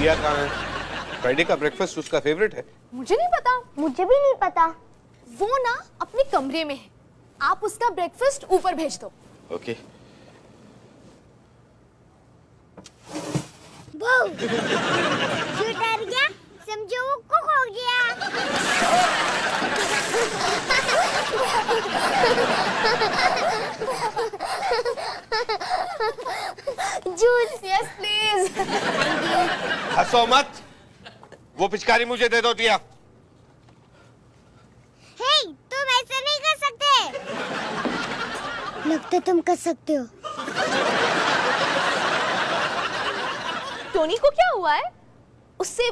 रिया कहाँ है? फ्राइडे का ब्रेकफास्ट उसका फेवरेट है। मुझे नहीं पता। मुझे भी नहीं पता। वो ना अपने कमरे में है, आप उसका ब्रेकफास्ट ऊपर भेज दो। ओके। वो जो डर गया समझो वो कुक हो गया। जूस। Yes please. हंसो मत, वो पिचकारी मुझे दे दो दिया। हे, तुम ऐसे नहीं कर सकते। लगता तुम कर सकते हो। टोनी को क्या हुआ है? उससे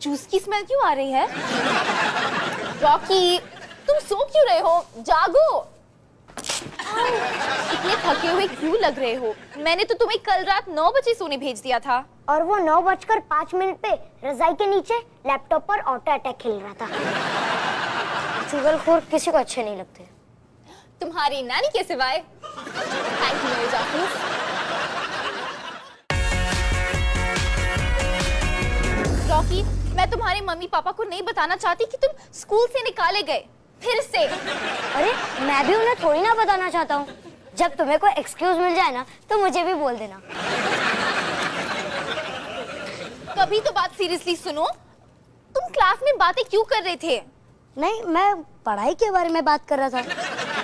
जूस की स्मेल क्यों आ रही है? रॉकी, तुम सो क्यों रहे हो? जागो। इतने थके हुए क्यों लग रहे हो? मैंने तो तुम्हें कल रात 9 बजे सोने भेज दिया था। और वो 9:05 पे रजाई के नीचे लैपटॉप पर ऑटो अटैक खेल रहा था। चुगलखोर किसी को अच्छे नहीं लगते। तुम्हारी नानी के सिवाय। थैंक यू मेरे जासूस। रॉकी, मैं तुम्हारे मम्मी पापा को नहीं बताना चाहती कि तुम स्कूल से निकाले गए फिर से। अरे मैं भी उन्हें थोड़ी ना बताना चाहता हूँ। जब तुम्हें कोई एक्सक्यूज मिल जाए ना तो मुझे भी बोल देना। कभी तो बात सीरियसली सुनो। तुम क्लास में बातें क्यों कर रहे थे? नहीं, मैं पढ़ाई के बारे में बात कर रहा था।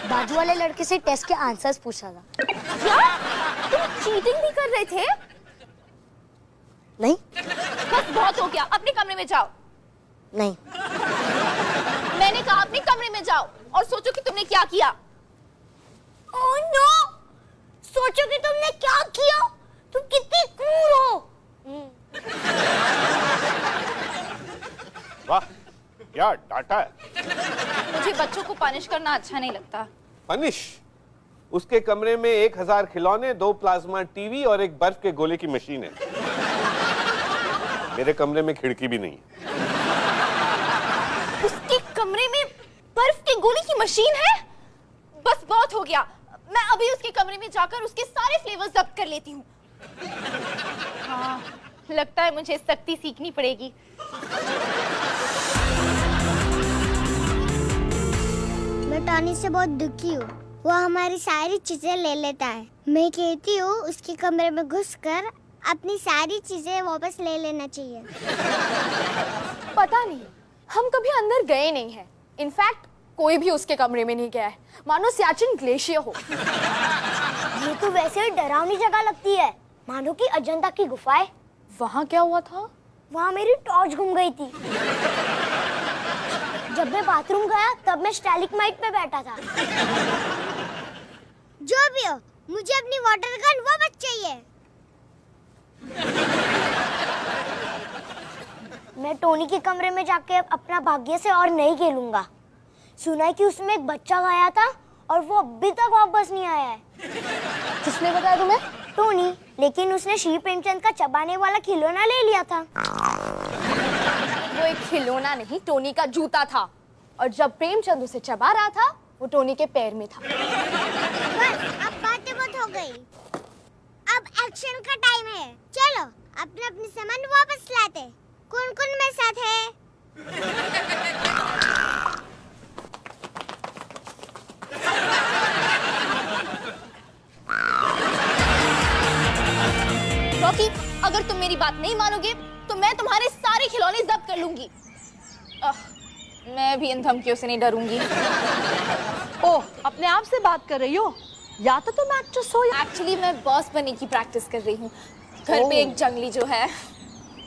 बाजू वाले लड़के से टेस्ट के आंसर्स पूछ रहा था। क्या? तुम चीटिंग भी कर रहे थे? नहीं। बस बहुत हो गया, अपने कमरे में जाओ। नहीं। मैंने कहा अपने कमरे में जाओ और सोचो कि तुमने क्या किया। Oh no! सोचो कि तुमने क्या किया। तुम कितनी क्रूर हो। वाह, क्या डांटा है। मुझे बच्चों को पनिश करना अच्छा नहीं लगता। पनिश? उसके कमरे में 1000 खिलौने, 2 प्लाज्मा टीवी और एक बर्फ के गोले की मशीन है। मेरे कमरे में खिड़की भी नहीं है। उसके कमरे में बर्फ के गोले की मशीन है? बस बहुत हो गया। मैं अभी उसके कमरे में जाकर उसके सारे फ्लेवर्स जब्त कर लेती हूँ। हाँ, लगता है मुझे सख्ती सीखनी पड़ेगी। मैं टॉनी से बहुत दुखी हूँ। वो हमारी सारी चीजें ले लेता है। मैं कहती हूँ उसके कमरे में घुसकर अपनी सारी चीजें वापस ले लेना चाहिए। पता नहीं, हम कभी अंदर गए नहीं हैं। इनफैक्ट कोई भी उसके कमरे में नहीं गया है, मानो सियाचिन ग्लेशियर हो। ये तो वैसे ही डरावनी जगह लगती है, मानो कि अजंता की गुफाएं। वहाँ क्या हुआ था? वहाँ मेरी टॉर्च गुम गई थी। जब मैं बाथरूम गया तब मैं स्टैलिग्माइट पे बैठा था। जो भी हो, मुझे अपनी वाटर गन वापस चाहिए। मैं टोनी के कमरे में जाके अपना भाग्य से और नहीं खेलूंगा। सुना है कि उसमें एक बच्चा गया था और वो अभी तक वापस नहीं आया है। किसने बताया तुम्हें? टोनी, लेकिन उसने श्री प्रेमचंद का चबाने वाला खिलौना ले लिया था। वो एक खिलौना नहीं, टोनी का जूता था। और जब प्रेमचंद उसे चबा रहा था, वो टोनी के पैर में था। बस, अब बातें बहुत हो गई। अब एक्शन का टाइम है। चलो अपने अपने सामान वापस लाते। कौन-कौन मेरे साथ है? रॉकी, अगर तुम मेरी बात नहीं मानोगे तो मैं तुम्हारे सारे खिलौने जब्त कर लूंगी। मैं भी इन धमकियों से नहीं डरूंगी। ओह, अपने आप से बात कर रही हो? या तो तुम एक्ट्रेस हो या... एक्चुअली मैं बॉस बनने की प्रैक्टिस कर रही हूँ। घर पे एक जंगली जो है।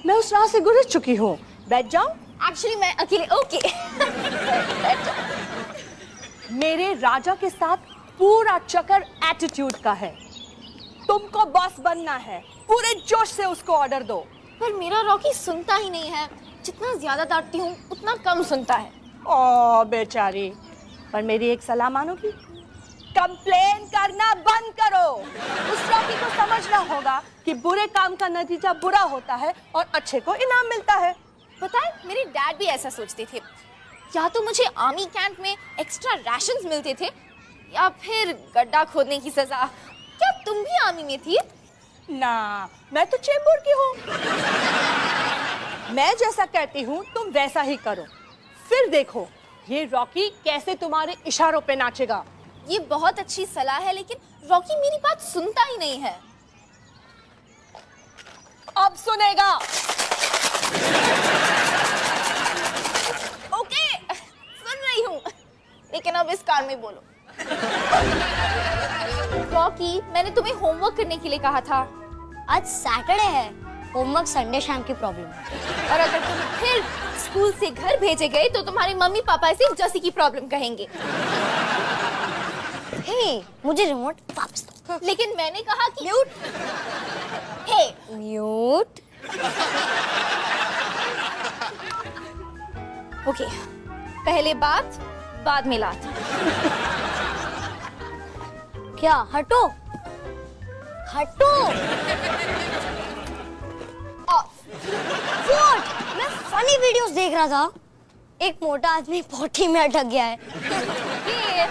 मैं उस राह से गुजर चुकी हूँ। बैठ जाओ। एक्चुअली मैं अकेले। ओके। मेरे राजा के साथ पूरा चक्कर एटीट्यूड का है। तुमको बॉस बनना है, पूरे जोश से उसको ऑर्डर दो। पर मेरा रॉकी सुनता ही नहीं है। जितना ज्यादा डांटती हूँ उतना कम सुनता है। ओह बेचारी। पर मेरी एक सलाह मानोगी? कंप्लेन करना बंद करो। उस रॉकी को समझना होगा कि बुरे काम का नतीजा बुरा होता है और अच्छे को इनाम मिलता है। पता है, मेरे डैड भी ऐसा सोचते थे। या तो मुझे आर्मी कैंप में एक्स्ट्रा राशंस मिलते थे या फिर गड्ढा खोदने की सजा। क्या तुम भी आर्मी में थी? ना, मैं तो चेंबूर की हूँ। मैं जैसा कहती हूँ तुम वैसा ही करो, फिर देखो ये रॉकी कैसे तुम्हारे इशारों पे नाचेगा। ये बहुत अच्छी सलाह है, लेकिन रॉकी मेरी बात सुनता ही नहीं है। अब सुनेगा। ओके, सुन रही हूँ, लेकिन अब इस कान में बोलो। रॉकी, मैंने तुम्हें होमवर्क करने के लिए कहा था। आज सैटरडे है, होमवर्क संडे शाम की प्रॉब्लम है। और अगर तुम फिर स्कूल से घर भेजे गए तो तुम्हारे मम्मी पापा इसे जसी की प्रॉब्लम कहेंगे। हे, मुझे रिमोट वापस दो। लेकिन मैंने कहा कि म्यूट। हे, म्यूट। ओके, पहले बात बाद में लात। क्या? हटो, हटो। What? मैं फनी वीडियोस देख रहा था। एक मोटा आदमी पोटी में अटक गया है। ये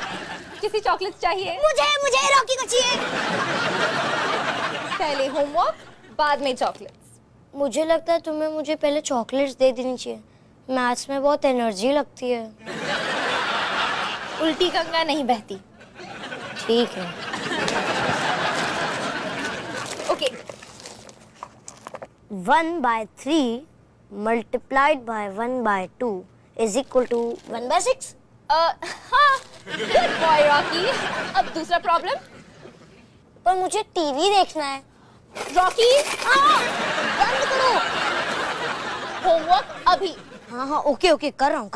किसी चॉकलेट चाहिए? मुझे रॉकी को चाहिए। पहले होमवर्क, बाद में चॉकलेट्स। मुझे लगता है तुम्हें मुझे पहले चॉकलेट्स दे देनी चाहिए। मैथ्स में बहुत एनर्जी लगती है। उल्टी गंगा नहीं बहती। ठीक है। Okay. 1/3 multiplied by 1/2 is equal to 1/6। हाँ, गुड बॉय रॉकी। अब दूसरा प्रॉब्लम। पर मुझे टीवी देखना है। रॉकी, हाँ, बंद करो। होमवर्क अभी। हाँ, ओके, कर रहा हूँ।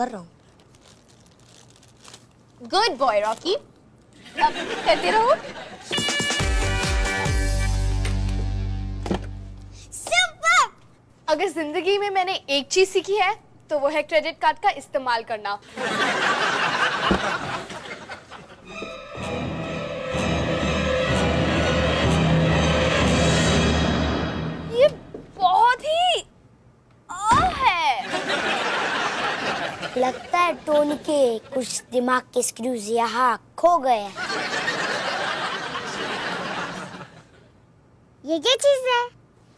गुड बॉय रॉकी, अब करते रहो। सुपर! अगर जिंदगी में मैंने एक चीज सीखी है तो वो है क्रेडिट कार्ड का इस्तेमाल करना। ये बहुत ही है। लगता है टोनी के कुछ दिमाग के स्क्रूज यहाँ खो गए हैं। ये क्या चीज है?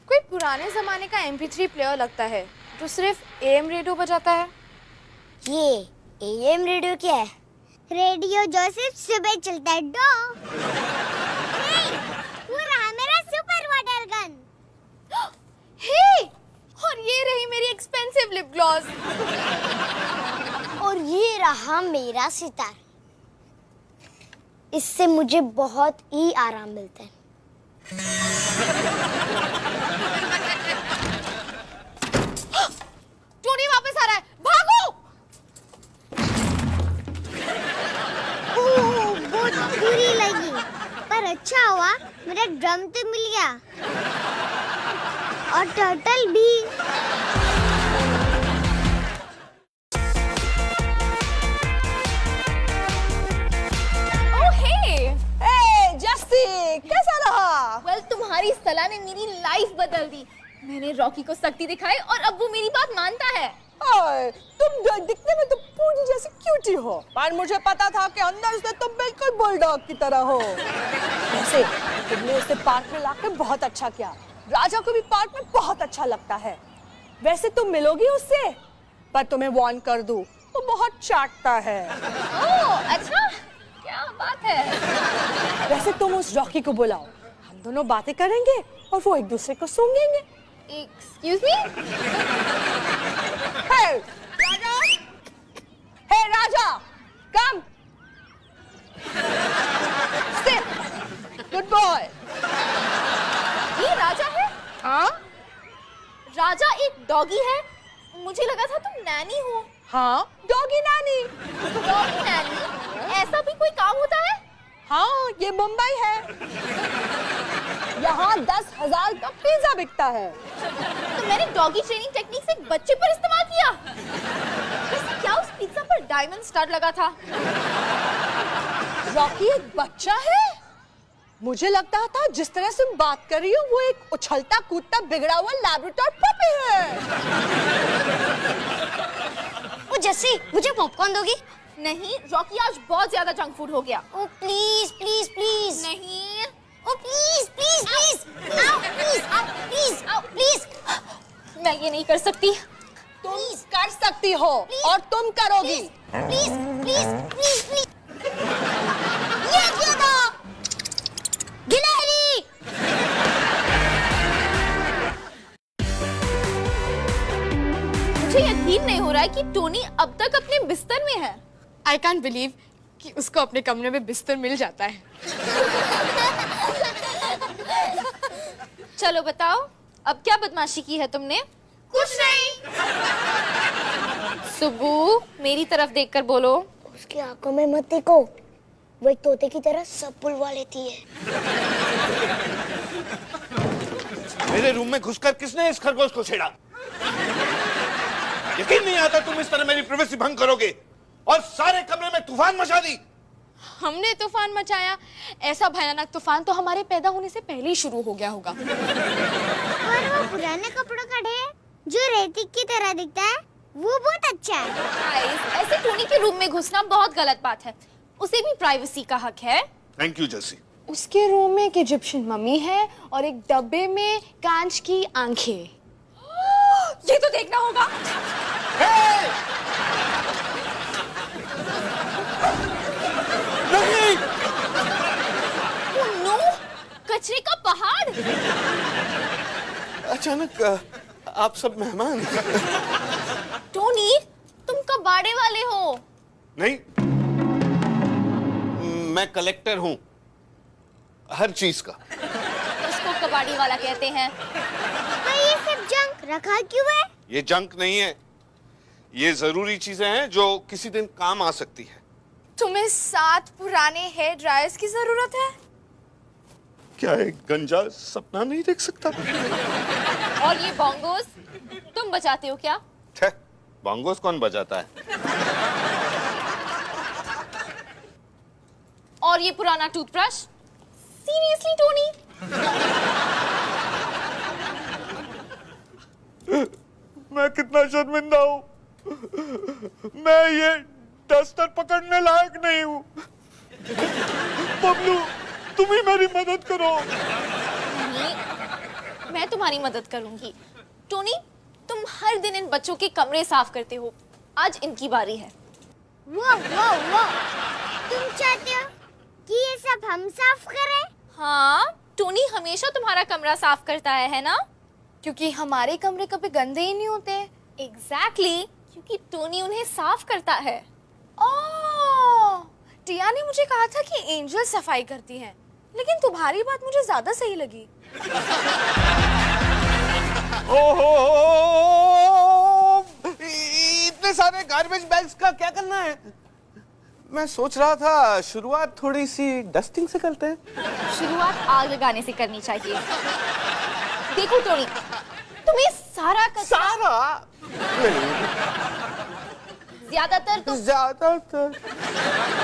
कोई पुराने जमाने का MP3 प्लेयर लगता है जो सिर्फ AM रेडियो बजाता है। ये AM रेडियो क्या है? रेडियो जो सिर्फ सुबह चलता है। वो रहा मेरा सुपर वाटर गन। हे, और ये रही मेरी एक्सपेंसिव लिप ग्लॉस। और ये रहा मेरा सितार। इससे मुझे बहुत ही आराम मिलता है। टोनी वापस आ रहा है, भागो। ओह, बहुत बुरी लगी, पर अच्छा हुआ मेरा ड्रम तो मिल गया और टर्टल भी। जस्सी, कैसा रहा? वेल, तुम्हारी सलाह ने मेरी लाइफ बदल दी। मैंने रॉकी को सख्ती दिखाई और अब वो मेरी बात मानता है। तुम दिखने में तो पूरी जैसी क्यूटी हो, पर मुझे पता था कि अंदर से तुम बिल्कुल बुलडॉग की तरह हो। वैसे तुमने उसे पार्क में लाकर बहुत अच्छा किया। राजा को भी पार्क में बहुत अच्छा लगता है। वैसे तुम मिलोगी उससे, पर तुम्हें वार्न कर दूं, वो बहुत चाटता है। ओह, अच्छा, क्या बात है। वैसे तुम उस रॉकी को बुलाओ, हम दोनों बातें करेंगे और वो एक दूसरे को सूंघेंगे। Excuse me? Hey, Raja! Hey, Raja! Come! Sit! Good boy! ये राजा है? हाँ? राजा एक डॉगी है? मुझे लगा था तुम नैनी हो। हाँ, डॉगी नानी। डॉगी नैनी? ऐसा भी कोई काम होता है? हाँ, ये मुंबई है। यहाँ 10,000 का पिज्जा बिकता है। तो मैंने डॉगी ट्रेनिंग टेक्निक से एक बच्चे पर इस्तेमाल किया। वैसे क्या उस पिज्जा पर डायमंड स्टार लगा था? रॉकी एक बच्चा है? मुझे लगता था जिस तरह से बात कर रही हो वो एक उछलता कूदता बिगड़ा हुआ लैब्राडोर पपी है। ओ जस्सी, मुझे पॉपकॉर्न दोगी? नहीं, रॉकी आज बहुत ज्यादा जंक फूड हो गया। ओ प्लीज प्लीज प्लीज। नहीं। ओ प्लीज प्लीज प्लीज। आओ प्लीज, आओ प्लीज, आओ प्लीज। मैं ये नहीं कर सकती। तुम कर सकती हो और तुम करोगी। Please please please please. ये क्या था? गिलहरी। मुझे यकीन नहीं हो रहा है कि टोनी अब तक अपने बिस्तर में है। आई कांट बिलीव कि उसको अपने कमरे में बिस्तर मिल जाता है। चलो बताओ, अब क्या बदमाशी की है तुमने? कुछ नहीं। सुबू, मेरी तरफ देखकर बोलो। उसकी आंखों में मत देखो, वो एक तोते की तरह सब बुलवा लेती है। मेरे रूम में घुसकर किसने इस खरगोश को छेड़ा? यकीन नहीं आता तुम इस तरह मेरी प्राइवेसी भंग करोगे और सारे कमरे में तूफान मचा दी। हमने तूफान मचाया? ऐसा भयानक तूफान तो हमारे पैदा होने से पहले ही शुरू हो गया होगा। और वो पुराने कपड़ों का ढेर जो रेती की तरह दिखता है, वो बहुत अच्छा है। गाइस, ऐसे टोनी के रूम में घुसना बहुत गलत बात है। उसे भी प्राइवेसी का हक है। थैंक यू जैसी। उसके रूम में एक इजिप्शियन मम्मी है और एक डब्बे में कांच की आंखें। ये तो देखना होगा। नहीं! Oh no! कचरे का पहाड़। अचानक आप सब मेहमान। टोनी, तुम कबाड़े वाले हो। नहीं, मैं कलेक्टर हूं हर चीज का। उसको कबाड़ी वाला कहते हैं। पर ये सब जंक रखा क्यों है? ये जंक नहीं है, ये जरूरी चीजें हैं जो किसी दिन काम आ सकती है। तुम्हें 7 पुराने हेयर ड्रायर्स की जरूरत है? क्या एक गंजा सपना नहीं देख सकता? और ये बोंगोस तुम बजाते हो क्या? छे, बोंगोस कौन बजाता है? और ये पुराना टूथब्रश? Seriously Tony? मैं कितना शर्मिंदा हूँ। मैं ये डस्टर पकड़ने लायक नहीं हूँ। बबलू, तुम ही मेरी मदद करो। नहीं, मैं तुम्हारी मदद करूंगी। टोनी, तुम हर दिन इन बच्चों के कमरे साफ करते हो। आज इनकी बारी है। वो तुम चाहते हो कि ये सब हम साफ करें? हाँ, टोनी हमेशा तुम्हारा कमरा साफ करता है ना? क्योंकि हमारे कमरे कभी गंदे ही नहीं होते। एग्जैक्टली, क्योंकि टोनी उन्हें साफ करता है। ओह, टिया ने मुझे कहा था कि एंजल सफाई करती हैं, लेकिन तुम्हारी बात मुझे ज्यादा सही लगी। ओहो, इतने सारे गार्बेज बैग्स का क्या करना है? मैं सोच रहा था शुरुआत थोड़ी सी डस्टिंग से करते हैं। शुरुआत आग लगाने से करनी चाहिए। देखो टोनी, तुम्हें सारा सारा ज्यादातर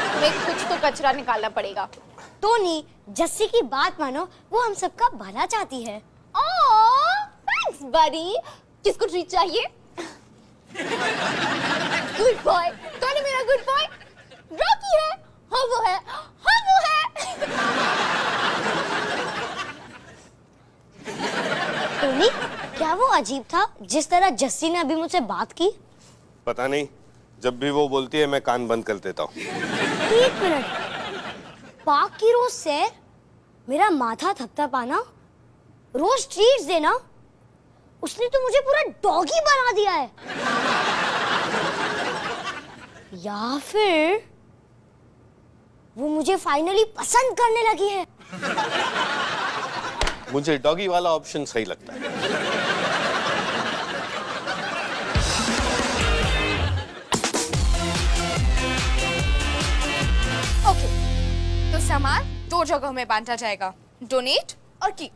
तुम्हें कुछ तो कचरा निकालना पड़ेगा। टोनी, जस्सी की बात मानो, वो हम सबका भला चाहती है। थैंक्स बडी। किसको ट्रीट चाहिए? Good boy. टोनी मेरा गुड बॉय। रॉकी है। हाँ वो है। हाँ वो है। टोनी, क्या वो अजीब था जिस तरह जस्सी ने अभी मुझसे बात की? पता नहीं, जब भी वो बोलती है मैं कान बंद कर देता हूँ। 1 मिनट, पाक की रोज से मेरा माथा थपथपाना, रोज ट्रीट्स देना, उसने तो मुझे पूरा डॉगी बना दिया है। या फिर वो मुझे फाइनली पसंद करने लगी है। मुझे डॉगी वाला ऑप्शन सही लगता है। ओके, तो सामान 2 जगहों में बांटा जाएगा, डोनेट और कीप।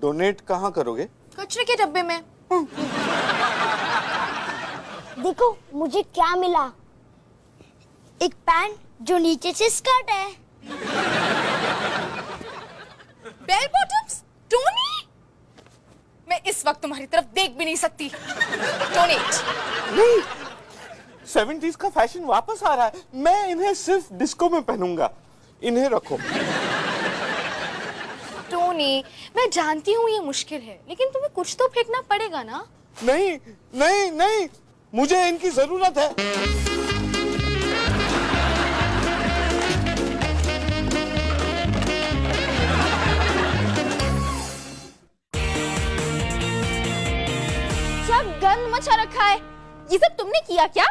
डोनेट कहाँ करोगे? कचरे के डब्बे में। देखो मुझे क्या मिला, एक पैंट जो नीचे से स्कर्ट है। Bell bottoms? टोनी, मैं इस वक्त तुम्हारी तरफ देख भी नहीं सकती। डोनेट। नहीं, 70s का फैशन वापस आ रहा है। मैं इन्हें सिर्फ डिस्को में पहनूंगा। इन्हें रखो। टोनी, मैं जानती हूँ ये मुश्किल है, लेकिन तुम्हें कुछ तो फेंकना पड़ेगा ना। नहीं नहीं नहीं, मुझे इनकी जरूरत है। क्या गंद मचा रखा है, ये सब तुमने किया क्या?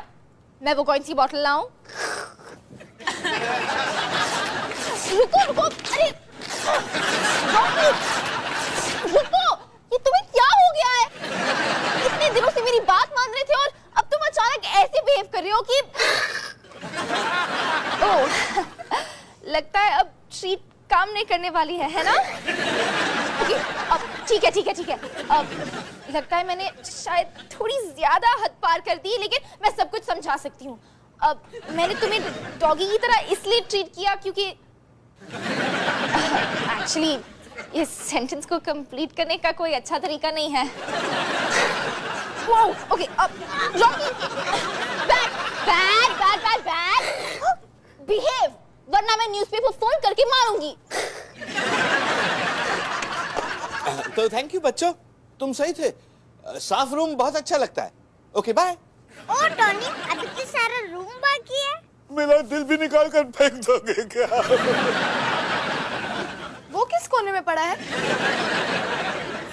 मैं वो कौन सी बोतल लाऊं? रुको रुको, अरे रुको, ये तुम्हें क्या हो गया है? इतने दिनों से मेरी बात मान रहे थे और अब तुम अचानक ऐसे बिहेव कर रहे हो कि ओह, लगता है अब ट्रीट काम नहीं करने वाली है ना? ओके, अब ठीक है। अब लगता है मैंने शायद थोड़ी ज्यादा हद पार कर दी, लेकिन मैं सब कुछ समझा सकती हूँ। अब मैंने तुम्हें डॉगी की तरह इसलिए ट्रीट किया क्योंकि एक्चुअली इस सेंटेंस को कंप्लीट करने का कोई अच्छा तरीका नहीं है। ओके, अब डॉगी बैड बिहेव, वरना मैं न्यूज़पेपर फोन करके मारूंगी। तो थैंक यू बच्चों, तुम सही थे। साफ रूम बहुत अच्छा लगता है। Okay bye. ओ टोनी, अभी तो सारा रूम बाकी है। मेरा दिल भी निकाल कर फेंक दोगे क्या? वो किस कोने में पड़ा है?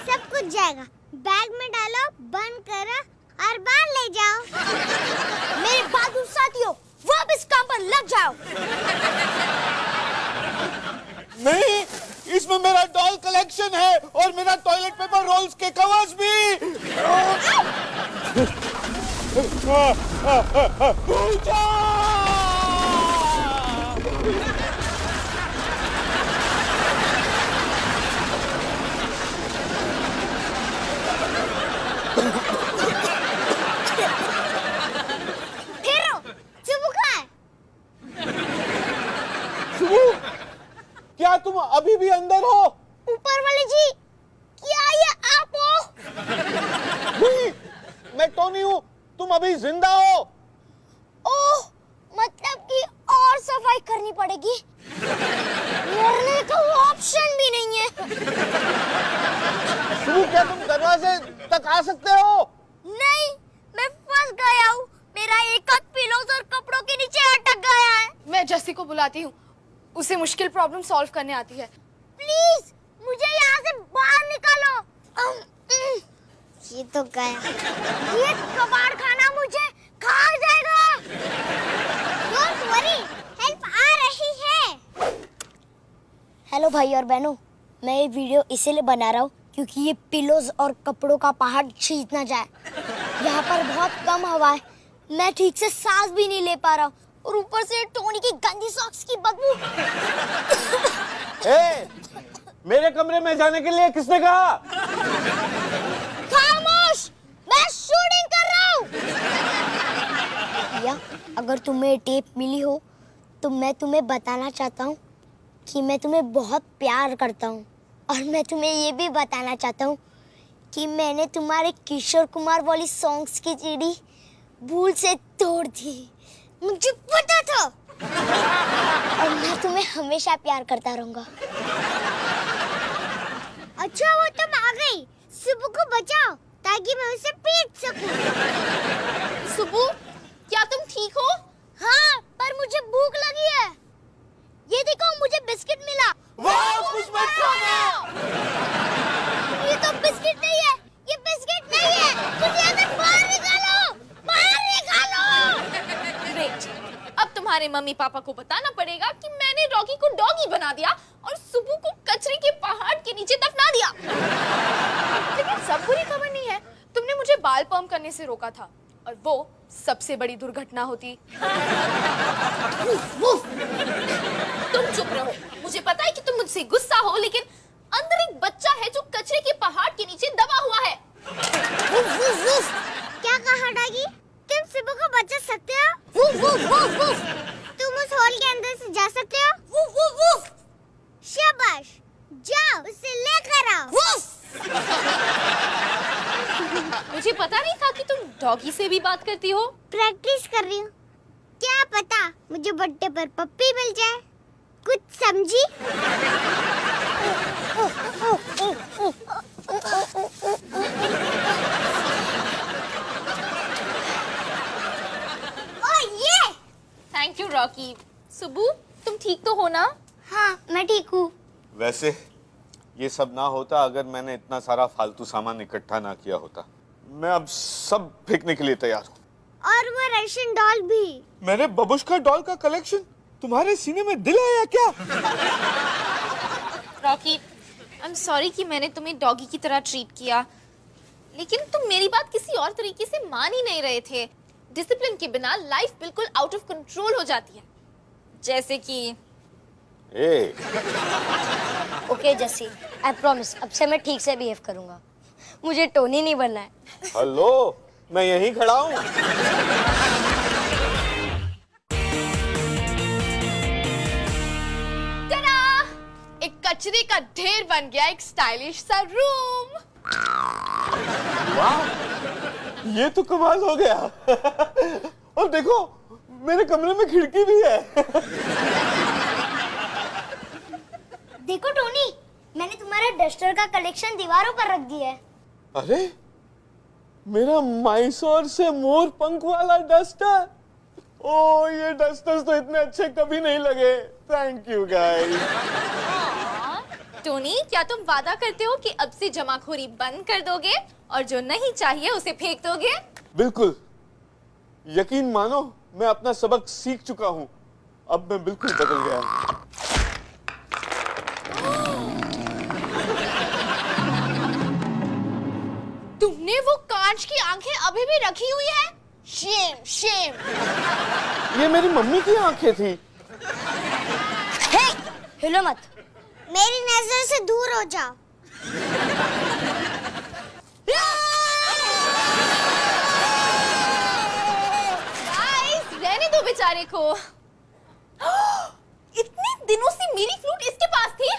सब कुछ जाएगा, बैग में डालो, बंद करो और बाहर ले जाओ। मेरे बहादुर साथियों, वापस काम पर लग जाओ। नहीं, इसमें मेरा डॉल कलेक्शन है और मेरा टॉयलेट पेपर रोल्स के कवर्स भी। क्या तुम अभी भी अंदर हो? ऊपर वाले जी, क्या ये आप हो? नहीं, मैं टोनी हूँ। तुम अभी जिंदा हो? ओह, मतलब कि और सफाई करनी पड़ेगी। मरने का ऑप्शन भी नहीं है। क्या तुम दरवाजे तक आ सकते हो? नहीं, मैं फंस गया हूँ। मेरा एक हाथ पिलोज और कपड़ों के नीचे अटक गया है। मैं जस्सी को बुलाती हूँ, उसे मुश्किल प्रॉब्लम सॉल्व करने आती है। प्लीज मुझे यहाँ से बाहर निकालो। ये तो गया, ये कबाड़ खाना मुझे खा जाएगा। डोंट वरी, हेल्प आ रही है। हेलो भाई और बहनों, मैं ये वीडियो इसीलिए बना रहा हूँ क्योंकि ये पिलोज और कपड़ों का पहाड़ छीन ना जाए। यहाँ पर बहुत कम हवा है, मैं ठीक से सांस भी नहीं ले पा रहा हूँ और ऊपर से टोनी की गंदी सॉक्स की बदबू। मेरे कमरे में जाने के लिए किसने कहा? खामोश, मैं शूटिंग कर रहा हूँ। भैया, अगर तुम्हें टेप मिली हो तो मैं तुम्हें बताना चाहता हूँ कि मैं तुम्हें बहुत प्यार करता हूँ और मैं तुम्हें ये भी बताना चाहता हूँ कि मैंने तुम्हारे किशोर कुमार वाली सॉन्ग्स की सीडी भूल से तोड़ दी। मुझे पता था और मैं तुम्हें हमेशा प्यार करता रहूंगा। अच्छा, वो तुम आ गई। सुबह को बचाओ ताकि मैं उसे पीट सकूं। सुबु, क्या तुम ठीक हो? हाँ, पर मुझे भूख लगी है। ये देखो, मुझे बिस्किट मिला। वाह, कुछ मत खाना। ये तो बिस्किट नहीं है, ये बिस्किट नहीं है। मुझे यहाँ से बाहर निकालो, बाहर निकालो। ग्रेट, अब तुम्हारे मम्मी पापा को बताना पड़ेगा कि मैंने रॉकी को डॉगी बना दिया और सुबु को कचरे के पहाड़ के नीचे दफना दिया। लेकिन सब बुरी खबर नहीं है, तुमने मुझे बाल पर्म करने से रोका था और वो सबसे बड़ी दुर्घटना होती। तुम चुप रहो, मुझे पता है कि तुम मुझसे गुस्सा हो, लेकिन अंदर एक बच्चा है जो कचरे के पहाड़ के नीचे दबा हुआ है। क्या कहा डॉगी? तुम सुबह को बचा सकते हो? तुम उस हॉल के अंदर से जा सकते हो? शाबाश, जाओ उसे लेकर आओ। मुझे पता नहीं था कि तुम डॉगी से भी बात करती हो। प्रैक्टिस कर रही हूँ। क्या पता मुझे बर्थडे पर पप्पी मिल जाए। कुछ समझी? तुम ठीक तो हो ना? हाँ मैं ठीक हूँ। वैसे ये सब ना होता अगर मैंने इतना सारा फालतू सामान इकट्ठा ना किया होता। मैं अब सब फेंकने के लिए तैयार हूँ। और वो रशियन डॉल भी। मेरे बबुश्का डॉल का कलेक्शन तुम्हारे सीने में दिल है या क्या? रॉकी, आई एम सॉरी कि मैंने तुम्हें डॉगी की तरह ट्रीट किया, लेकिन तुम मेरी बात किसी और तरीके से मान ही नहीं रहे थे। डिसिप्लिन के बिना लाइफ बिल्कुल आउट ऑफ कंट्रोल हो जाती है, जैसे कि ओके जसी, आई प्रॉमिस अब से मैं ठीक से बिहेव करूंगा। मुझे टोनी नहीं बनना है। हेलो, मैं यहीं खड़ा हूँ। टा-डा! एक कचरे का ढेर बन गया एक स्टाइलिश सा रूम। वाह, ये तो कमाल हो गया। और देखो, मेरे कमरे में खिड़की भी है। देखो टोनी, मैंने तुम्हारा डस्टर का कलेक्शन दीवारों पर रख दिया है। अरे, मेरा मैसूर से मोर पंख वाला डस्टर। ओ, ये डस्टर्स तो इतने अच्छे कभी नहीं लगे। Thank you guys. टोनी, क्या तुम वादा करते हो कि अब से जमाखोरी बंद कर दोगे और जो नहीं चाहिए उसे फेंक दोगे? बिल्कुल, यकीन मानो मैं अपना सबक सीख चुका हूँ। अब मैं बिल्कुल बदल गया। तुमने वो कांच की आंखें अभी भी रखी हुई है? Shem Shem. ये मेरी मम्मी की आंखें थी। हे, हिलो मत। मेरी नजर से दूर हो जाओ। गाइस, रहने दो बेचारे को। इतने दिनों से मेरी फ्लूट इसके पास थी।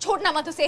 छोड़ना मत उसे।